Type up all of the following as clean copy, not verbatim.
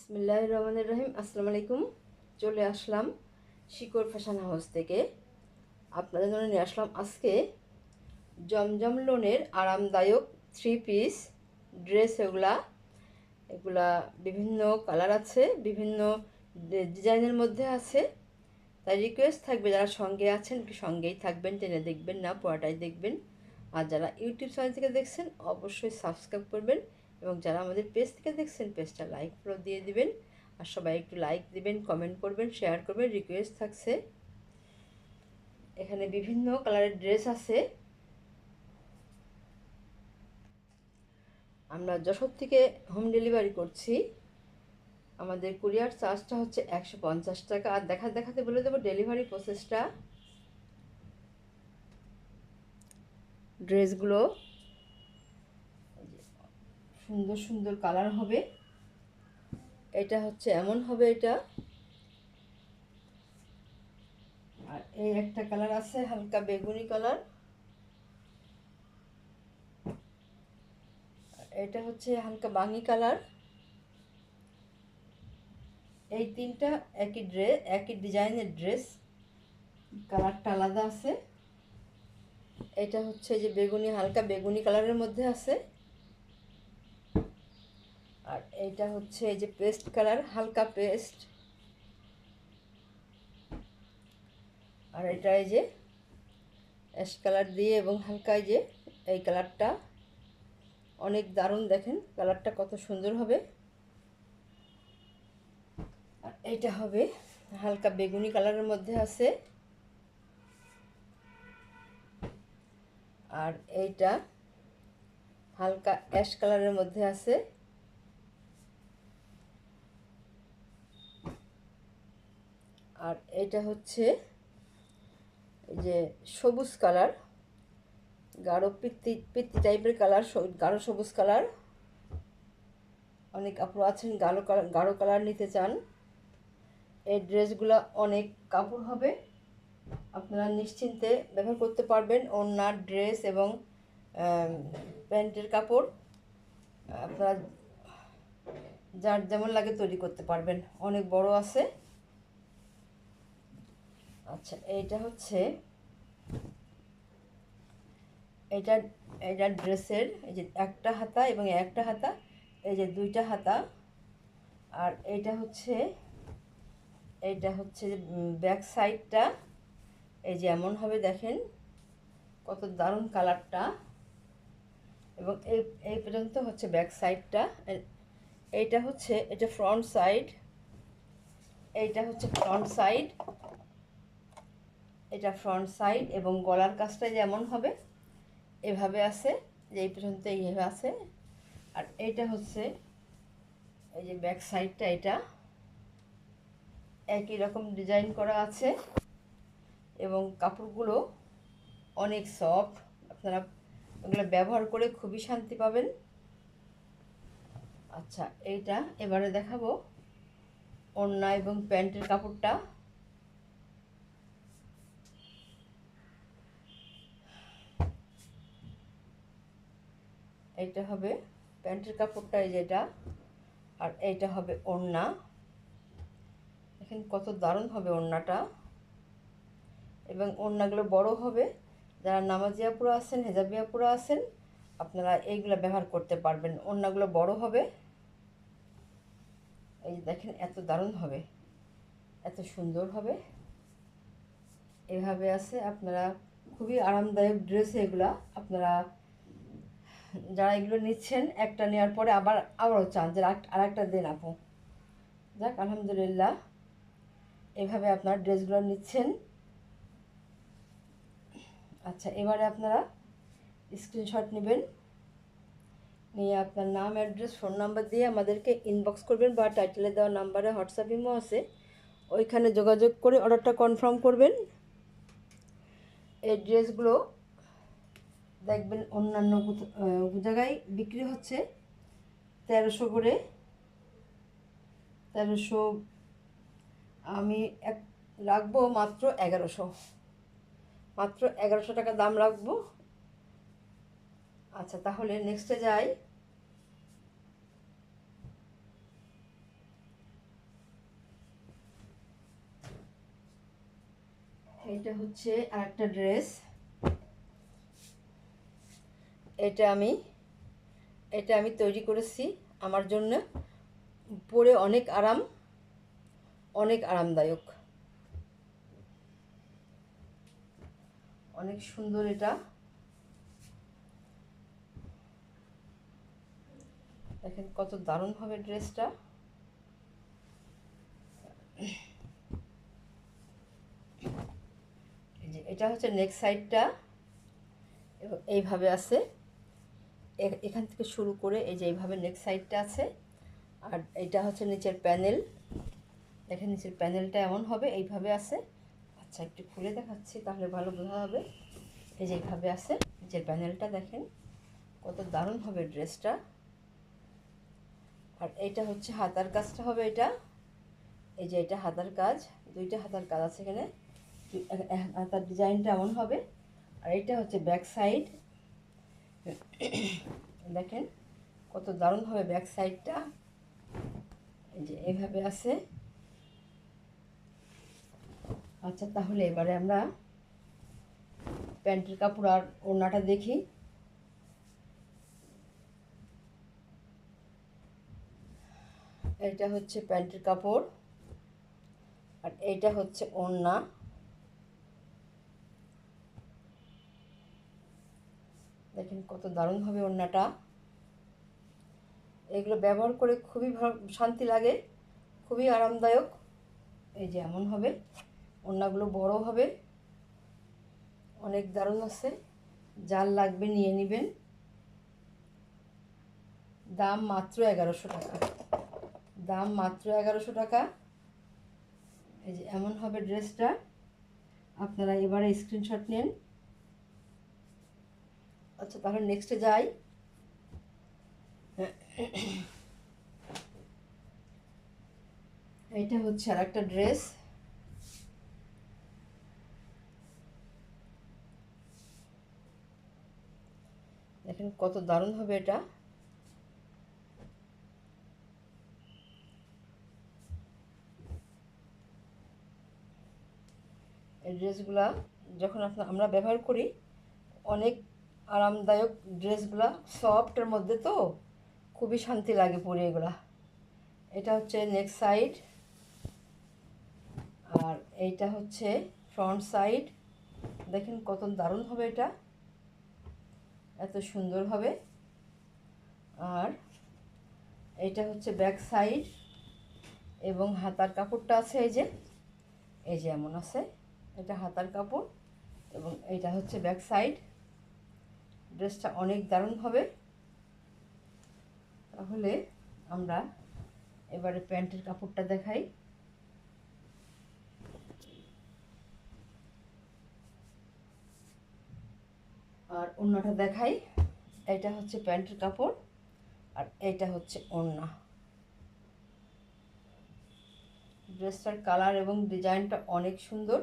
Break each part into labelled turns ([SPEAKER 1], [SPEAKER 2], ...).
[SPEAKER 1] বিসমিল্লাহির রহমানির রহিম। আসসালামু আলাইকুম। চলে আসলাম শিকড় ফ্যাশন হাউস থেকে। আপনাদের জন্য নিয়ে আসলাম আজকে জমজম লোনের আরামদায়ক 3 পিস ড্রেস। এগুলা বিভিন্ন কালার আছে, বিভিন্ন ডিজাইনের মধ্যে আছে। তাই রিকোয়েস্ট থাকবে, যারা সঙ্গে আছেন সঙ্গেই থাকবেন, টেনে দেখবেন না, পুরোটাই দেখবেন। আর যারা ইউটিউব চ্যানেল থেকে দেখছেন অবশ্যই সাবস্ক্রাইব করবেন, এবং যারা আমাদের পেজ থেকে দেখছেন পেজটা লাইক ফলো দিয়ে দিবেন। আর সবাই একটু লাইক দিবেন, কমেন্ট করবেন, শেয়ার করবেন। রিকোয়েস্ট থাকছে, এখানে বিভিন্ন কালারের ড্রেস আছে। আমরা যশোর থেকে হোম ডেলিভারি করছি। আমাদের কুরিয়ার চার্জটা হচ্ছে 150 টাকা। আর দেখাতে বলে দেবো ডেলিভারি প্রসেসটা। ড্রেসগুলো সুন্দর সুন্দর কালার হবে। এটা হচ্ছে এমন হবে এটা। আর এই একটা কালার আছে হালকা বেগুনি কালার। এটা হচ্ছে হালকা বাঙ্গি কালার। এই তিনটা একই ডিজাইনের ড্রেস, কালারটা আলাদা আছে। এটা হচ্ছে যে বেগুনি, হালকা বেগুনি কালারের মধ্যে আছে। আর এইটা হচ্ছে এই যে পেস্ট কালার, হালকা পেস্ট। আর এটা এই যে অ্যাশ কালার দিয়ে এবং হালকা এই যে এই কালারটা অনেক দারুণ। দেখেন কালারটা কত সুন্দর হবে। আর এইটা হবে হালকা বেগুনি কালারের মধ্যে আছে। আর এইটা হালকা অ্যাশ কালারের মধ্যে আছে। আর এটা হচ্ছে এই যে সবুজ কালার, গাঢ় পিত্তি পিত্তি টাইপের কালার, গাঢ় সবুজ কালার। অনেক আপুরা আছেন গাঢ় কালার নিতে চান। এই ড্রেসগুলো অনেক কাপড় হবে, আপনারা নিশ্চিন্তে ব্যবহার করতে পারবেন। ওড়নার ড্রেস এবং প্যান্টের কাপড় আপনারা যার যেমন লাগে তৈরি করতে পারবেন। অনেক বড় আছে। আচ্ছা, এইটা হচ্ছে এটা ড্রেসের এই যে একটা হাতা এবং একটা হাতা, এই যে দুইটা হাতা। আর এইটা হচ্ছে যে ব্যাক সাইডটা এই যে এমন হবে। দেখেন কত দারুণ কালারটা। এবং এই পর্যন্ত হচ্ছে ব্যাক সাইডটা। এইটা হচ্ছে এটা ফ্রন্ট সাইড। এইটা হচ্ছে ফ্রন্ট সাইড। এটা ফ্রন্ট সাইড এবং গলার কাজটা যেমন হবে এভাবে আছে, যে এই পর্যন্ত এইভাবে আছে। আর এইটা হচ্ছে এই যে ব্যাক সাইডটা, এটা একই রকম ডিজাইন করা আছে এবং কাপড়গুলো অনেক সফট। আপনারা এগুলো ব্যবহার করে খুবই শান্তি পাবেন। আচ্ছা, এইটা এবারে দেখাবো ওড়না এবং প্যান্টের কাপড়টা। এইটা হবে প্যান্টের কাপড়টা, এই যেটা। আর এইটা হবে ওড়না। দেখেন কত দারুণ হবে ওড়নাটা। এবং ওড়নাগুলো বড় হবে। যারা নামাজি আপুরা আছেন, হেজাবি আপুরা আছেন, আপনারা এইগুলো ব্যবহার করতে পারবেন। ওড়নাগুলো বড় হবে। এই যে দেখেন এত দারুণ হবে, এত সুন্দর হবে। এভাবে আছে। আপনারা খুবই আরামদায়ক ড্রেস এগুলা। আপনারা যারা এগুলো নিচ্ছেন একটা নেওয়ার পরে আবারও চান যে আরেকটা দেন আপু। যাক আলহামদুলিল্লাহ, এভাবে আপনার ড্রেসগুলো নিচ্ছেন। আচ্ছা, এবারে আপনারা স্ক্রিনশট নেবেন, নিয়ে আপনার নাম, অ্যাড্রেস, ফোন নাম্বার দিয়ে আমাদেরকে ইনবক্স করবেন, বা টাইটেলে দেওয়া নাম্বারে হোয়াটসঅ্যাপ ইমো আছে, ওইখানে যোগাযোগ করে অর্ডারটা কনফার্ম করবেন। এই ড্রেসগুলো দেখবেন অন্যান্য জায়গায় বিক্রি হচ্ছে 1300 করে। 1300, আমি রাখবো মাত্র 1100, মাত্র 1100 টাকা দাম রাখবো। আচ্ছা, তাহলে নেক্সটে যাই। এটা হচ্ছে আরেকটা ড্রেস। এটা আমি তৈরি করেছি আমার জন্য, পরে অনেক আরামদায়ক, অনেক সুন্দর। এটা দেখেন কত দারুণ হবে ড্রেসটা। এই যে এটা হচ্ছে নেক সাইডটা, এইভাবে আছে, এখান থেকে শুরু করে এই যে এইভাবে নেক সাইডটা আছে। আর এটা হচ্ছে নিচের প্যানেল, দেখেন নিচের প্যানেলটা এমন হবে, এইভাবে আছে। আচ্ছা একটু খুলে দেখাচ্ছি তাহলে ভালো বোঝা হবে। এই যে এইভাবে আছে নিচের প্যানেলটা, দেখেন কত দারুণ হবে ড্রেসটা। আর এইটা হচ্ছে হাতার কাজটা হবে এটা, এই যে এটা হাতার কাজ, দুইটা হাতার কাজ আছে এখানে, হাতার ডিজাইনটা এমন হবে। আর এটা হচ্ছে ব্যাক সাইড, দেখেন কত দারুণ হবে ব্যাক সাইডটা, এই যে এইভাবে আছে। আচ্ছা তাহলে এবারে আমরা প্যান্টের কাপড় আর ওড়নাটা দেখি। এটা হচ্ছে প্যান্টের কাপড় আর এইটা হচ্ছে ওড়না। দেখেন কত দারুণ হবে ওড়নাটা, এগুলো ব্যবহার করে খুবই শান্তি লাগে, খুবই আরামদায়ক। এই যে এমন হবে, ওড়নাগুলো বড় হবে, অনেক দারুণ আছে। যার লাগবে নিয়ে নেবেন, দাম মাত্র 1100 টাকা, দাম মাত্র 1100 টাকা। এই যে এমন হবে ড্রেসটা, আপনারা এবারে স্ক্রিনশট নেন। আচ্ছা তাহলে নেক্সটে যাই। এইটা হচ্ছে আর একটা ড্রেস, দেখেন কত দারুণ হবে এটা। এই ড্রেসগুলা যখন আমরা ব্যবহার করি অনেক আরামদায়ক, ড্রেসগুলা সফটের মধ্যে তো খুবই শান্তি লাগে পরে এগুলা। এটা হচ্ছে নেক সাইড আর এইটা হচ্ছে ফ্রন্ট সাইড, দেখেন কত দারুণ হবে এটা, এত সুন্দর হবে। আর এইটা হচ্ছে ব্যাক সাইড এবং হাতার কাপড়টা আছে এই যে এমন আছে, এটা হাতার কাপড় এবং এইটা হচ্ছে ব্যাক সাইড। ড্রেসটা অনেক দারুণ হবে। তাহলে আমরা এবারে প্যান্টের কাপড়টা দেখাই। আর ওড়নাটা দেখাই। এটা হচ্ছে প্যান্টের কাপড় আর এইটা হচ্ছে ওড়না। ড্রেসটার কালার এবং ডিজাইনটা অনেক সুন্দর।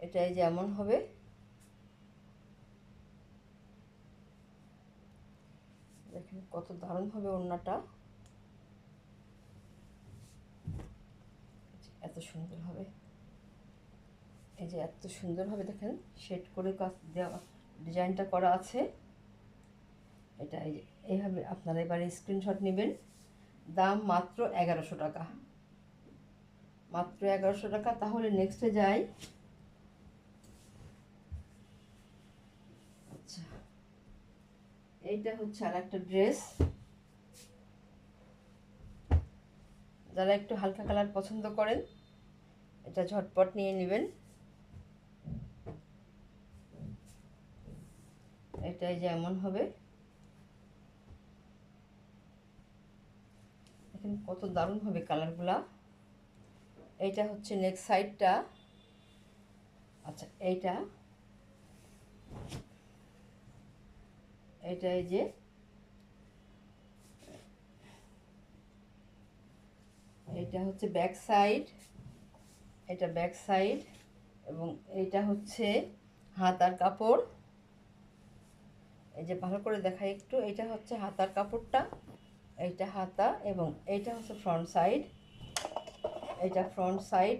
[SPEAKER 1] এটা এই যে এমন হবে, দেখেন কত দারুণ হবে ওড়নাটা, এত সুন্দর হবে। এই যে এত সুন্দর হবে, দেখেন শেড করে কাজ দেওয়া, ডিজাইনটা করা আছে। এটা এই যে এইভাবে আপনারা এবারে স্ক্রিনশট নেবেন। দাম মাত্র 1100 টাকা, মাত্র 1100 টাকা। তাহলে নেক্সটে যাই। আচ্ছা এইটা হচ্ছে আর একটা ড্রেস, যারা একটু হালকা কালার পছন্দ করেন এটা ঝটপট নিয়ে নেবেন। এটাই যেমন হবে, দেখেন কত দারুণ হবে কালারগুলা। এইটা হচ্ছে নেক্সট সাইডটা। আচ্ছা এইটা এই যে এটা হচ্ছে ব্যাক সাইড, এটা ব্যাক সাইড এবং এইটা হচ্ছে হাতার কাপড়। এই যে ভালো করে দেখাই একটু, এটা হচ্ছে হাতার কাপড়টা, এইটা হাতা এবং এইটা হচ্ছে ফ্রন্ট সাইড, এইটা ফ্রন্ট সাইড।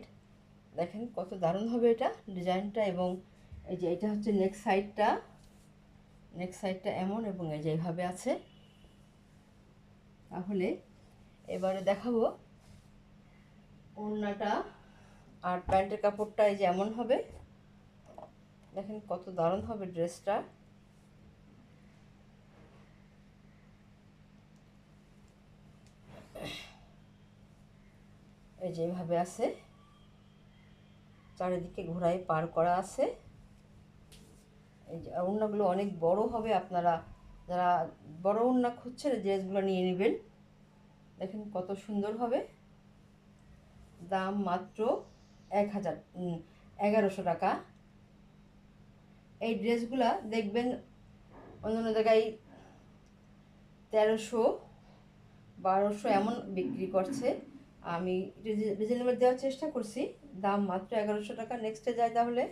[SPEAKER 1] দেখেন কত দারুণ হবে এটা ডিজাইনটা। এবং এই যে এটা হচ্ছে নেক সাইডটা এমন, এবং এই যে এইভাবে আছে। তাহলে এবারে দেখাবো ওড়নাটা আর প্যান্টের কাপড়টা এই যে এমন হবে। দেখেন কত দারুণ হবে ড্রেসটা। এই যে এইভাবে আছে, চারিদিকে ঘোড়ায় পার করা আছে। এই যে ওড়নাগুলো অনেক বড় হবে, আপনারা যারা বড় ওড়না খুঁজছেন ড্রেসগুলো নিয়ে নেবেন। দেখেন কত সুন্দর হবে। দাম মাত্র 1100 টাকা। এই ড্রেসগুলা দেখবেন অন্য জায়গায় 1300 1200 এমন বিক্রি করছে। আমি রিজনেবল দেওয়ার চেষ্টা করছি, দাম মাত্র 1100 টাকা। নেক্সটে যাই তাহলে।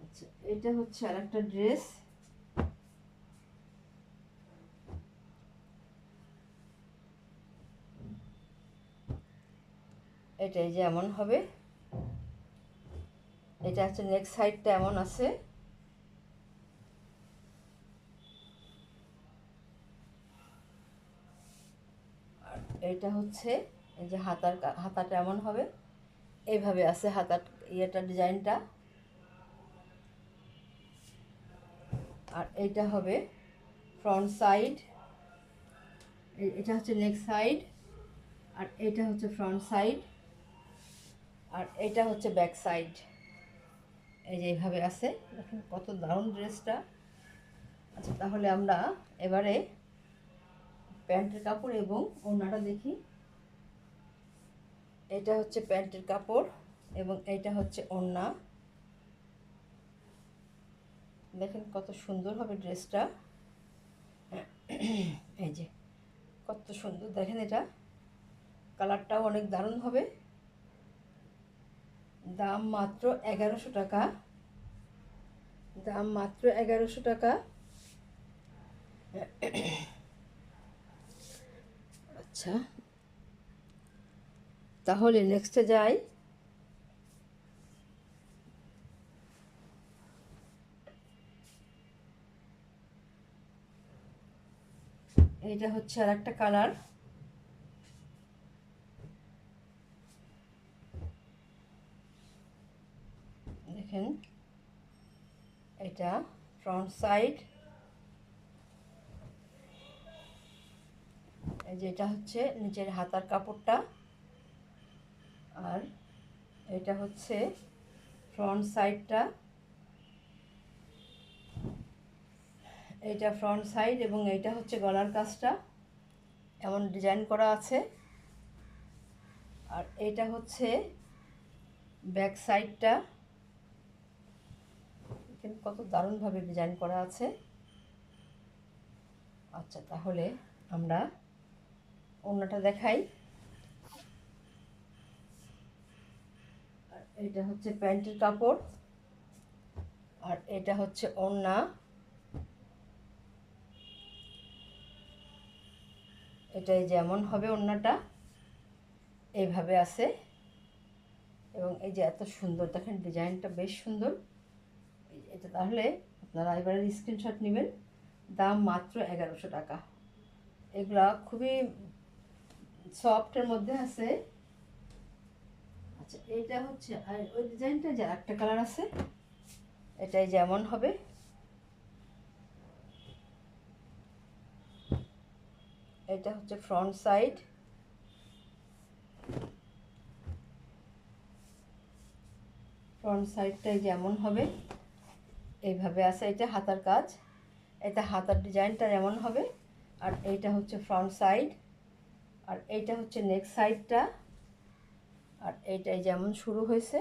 [SPEAKER 1] আচ্ছা, এটা হচ্ছে আর একটা ড্রেস। এটাই যে এমন হবে। এটা হচ্ছে নেক সাইডটা এমন আছে। আর এটা হচ্ছে এই যে হাতাটা এমন হবে, এইভাবে আছে হাতার ইয়েটা ডিজাইনটা। আর এইটা হবে ফ্রন্ট সাইড। এটা হচ্ছে নেক সাইড, আর এটা হচ্ছে ফ্রন্ট সাইড, আর এটা হচ্ছে ব্যাক সাইড। এই যে এইভাবে আছে। দেখেন কত দারুণ ড্রেসটা। আচ্ছা, তাহলে আমরা এবারে প্যান্টের কাপড় এবং ওড়নাটা দেখি। এটা হচ্ছে প্যান্টের কাপড় এবং এটা হচ্ছে ওড়না। দেখেন কত সুন্দর হবে ড্রেসটা। এই যে কত সুন্দর, দেখেন এটা কালারটাও অনেক দারুণ হবে। দাম মাত্র 1100 টাকা। দাম মাত্র 1100 টাকা। আচ্ছা, তাহলে নেক্সটে যাই। এইটা হচ্ছে আর একটা কালার। দেখেন এটা ফ্রন্ট সাইড। এই যে এটা হচ্ছে নিচের হাতার কাপড়টা, আর এটা হচ্ছে ফ্রন্ট সাইডটা। এইটা ফ্রন্ট সাইড এবং এইটা হচ্ছে গলার কাজটা এমন ডিজাইন করা আছে। আর এইটা হচ্ছে ব্যাক সাইডটা। কিন্তু কত দারুণভাবে ডিজাইন করা আছে। আচ্ছা, তাহলে আমরা ওড়নাটা দেখাই। এটা হচ্ছে প্যান্টের কাপড়, আর এটা হচ্ছে ওড়না। এটাই যেমন হবে ওড়নাটা, এইভাবে আছে। এবং এই যে এত সুন্দর, দেখেন ডিজাইনটা বেশ সুন্দর। এটা তাহলে আপনারা এবারে স্ক্রিনশট নেবেন। দাম মাত্র 1100 টাকা। এগুলা খুবই সফটের মধ্যে আছে। আচ্ছা, এইটা হচ্ছে আর ওই ডিজাইনটা যে একটা কালার আছে, এটাই যেমন হবে। এটা হচ্ছে ফ্রন্ট সাইড। ফ্রন্ট সাইডটাই যেমন হবে, এইভাবে আছে। এটা হাতার কাজ, এটা হাতার ডিজাইনটা যেমন হবে। আর এইটা হচ্ছে ফ্রন্ট সাইড, আর এইটা হচ্ছে নেক সাইডটা। আর এইটাই যেমন শুরু হয়েছে।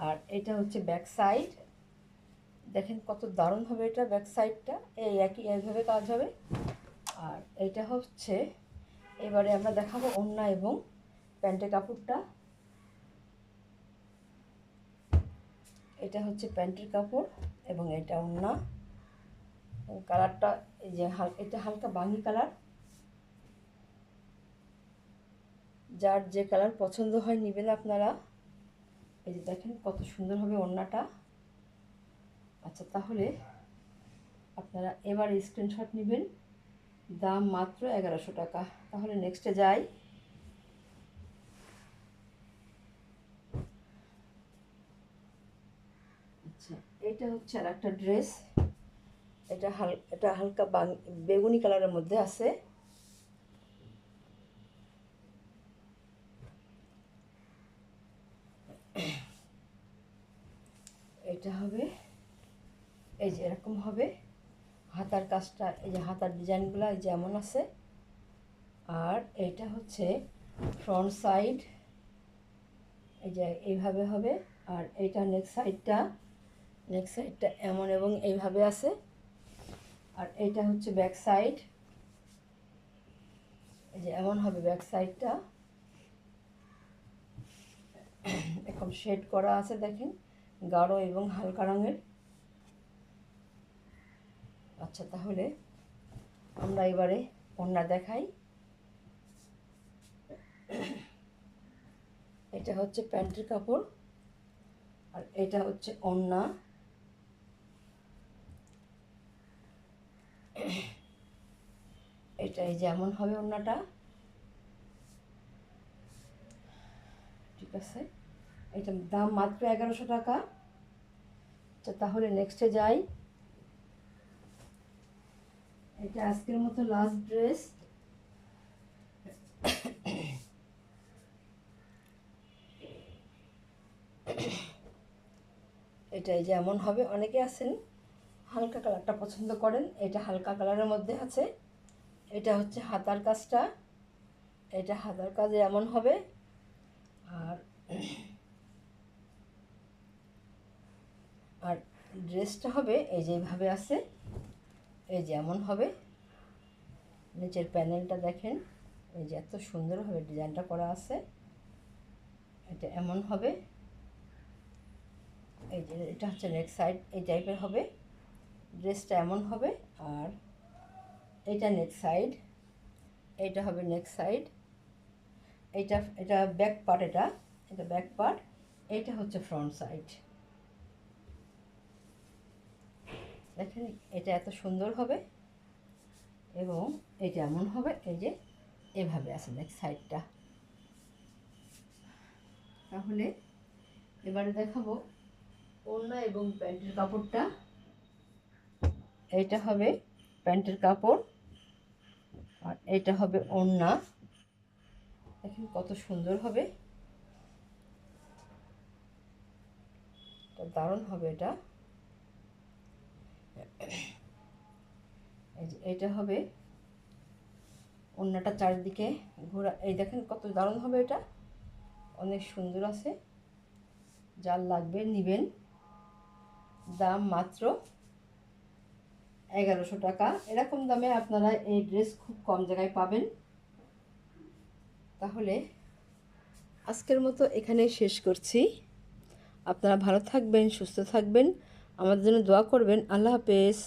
[SPEAKER 1] আর এটা হচ্ছে ব্যাক সাইড। দেখেন কত দারুণ হবে এটা ব্যাক সাইডটা, এইভাবে কাজ হবে। আর এইটা হচ্ছে, এবারে আমরা দেখাবো ওড়না এবং প্যান্টের কাপড়টা। এটা হচ্ছে প্যান্টের কাপড় এবং এটা ওড়না। কালারটা এই যে এটা হালকা বাঙ্গি কালার। যার যে কালার পছন্দ হয় নেবেন আপনারা। এই যে দেখেন কত সুন্দর হবে ওড়নাটা। আচ্ছা, তাহলে আপনারা এবার স্ক্রিনশট নেবেন। দাম মাত্র 1100 টাকা। তাহলে নেক্সটে যাই। আচ্ছা, এটা হচ্ছে আর একটা ড্রেস। এটা হালকা বেগুনি কালারের মধ্যে আছে। এটা হবে এই যে এরকম হবে। হাতার কাজটা এই যে হাতার ডিজাইনগুলো এই যেমন আছে। আর এটা হচ্ছে ফ্রন্ট সাইড, এই যে এইভাবে হবে। আর এইটা নেক সাইডটা এমন এবং এইভাবে আছে। আর এইটা হচ্ছে ব্যাক সাইড, এই যে এমন হবে ব্যাক সাইডটা। এখন শেড করা আছে দেখেন, গাঢ় এবং হালকা রঙের। আচ্ছা, তাহলে আমরা এবারে ওড়না দেখাই। এটা হচ্ছে প্যান্টের কাপড় আর এটা হচ্ছে ওড়না। এটাই যেমন হবে ওড়নাটা, ঠিক আছে। এটার দাম মাত্র 1100 টাকা। আচ্ছা, তাহলে নেক্সটে যাই। এটা আজকের মতো লাস্ট ড্রেস। এটাই যেমন হবে। অনেকে আছেন হালকা কালারটা পছন্দ করেন, এটা হালকা কালারের মধ্যে আছে। এটা হচ্ছে হাতার কাজটা, এটা হাতার কাজে এমন হবে। আর আর ড্রেসটা হবে এই যেভাবে আছে, এই যেমন হবে। নিচের প্যানেলটা দেখেন, এই যে এত সুন্দরভাবে ডিজাইনটা করা আছে। এটা এমন হবে। এই যে এটা হচ্ছে নেক সাইড, এই টাইপের হবে। ড্রেসটা এমন হবে। আর এটা নেক সাইড, এইটা হবে নেক সাইড। এটা ব্যাক পার্ট, এটা ব্যাক পার্ট। এইটা হচ্ছে ফ্রন্ট সাইড। দেখেন এটা এত সুন্দর হবে এবং এটা এমন হবে। এই যে এভাবে আছে নেক সাইডটা। তাহলে এবারে দেখাবো ওড়না এবং প্যান্টের কাপড়টা। এইটা হবে প্যান্টের কাপড় আর এইটা হবে ওড়না। দেখেন কত সুন্দর হবে, দারুণ হবে এটা। এই যে এইটা হবে ওড়নাটা চারিদিকে ঘোরা। এই দেখেন কত দারুণ হবে এটা, অনেক সুন্দর আছে। যার লাগবে নেবেন। দাম মাত্র 1100 টাকা। এরকম দামে আপনারা এই ড্রেস খুব কম জায়গায় পাবেন। তাহলে আজকের মতো এখানেই শেষ করছি। আপনারা ভালো থাকবেন, সুস্থ থাকবেন, আমাদের জন্য দোয়া করবেন। আল্লাহ হাফেজ।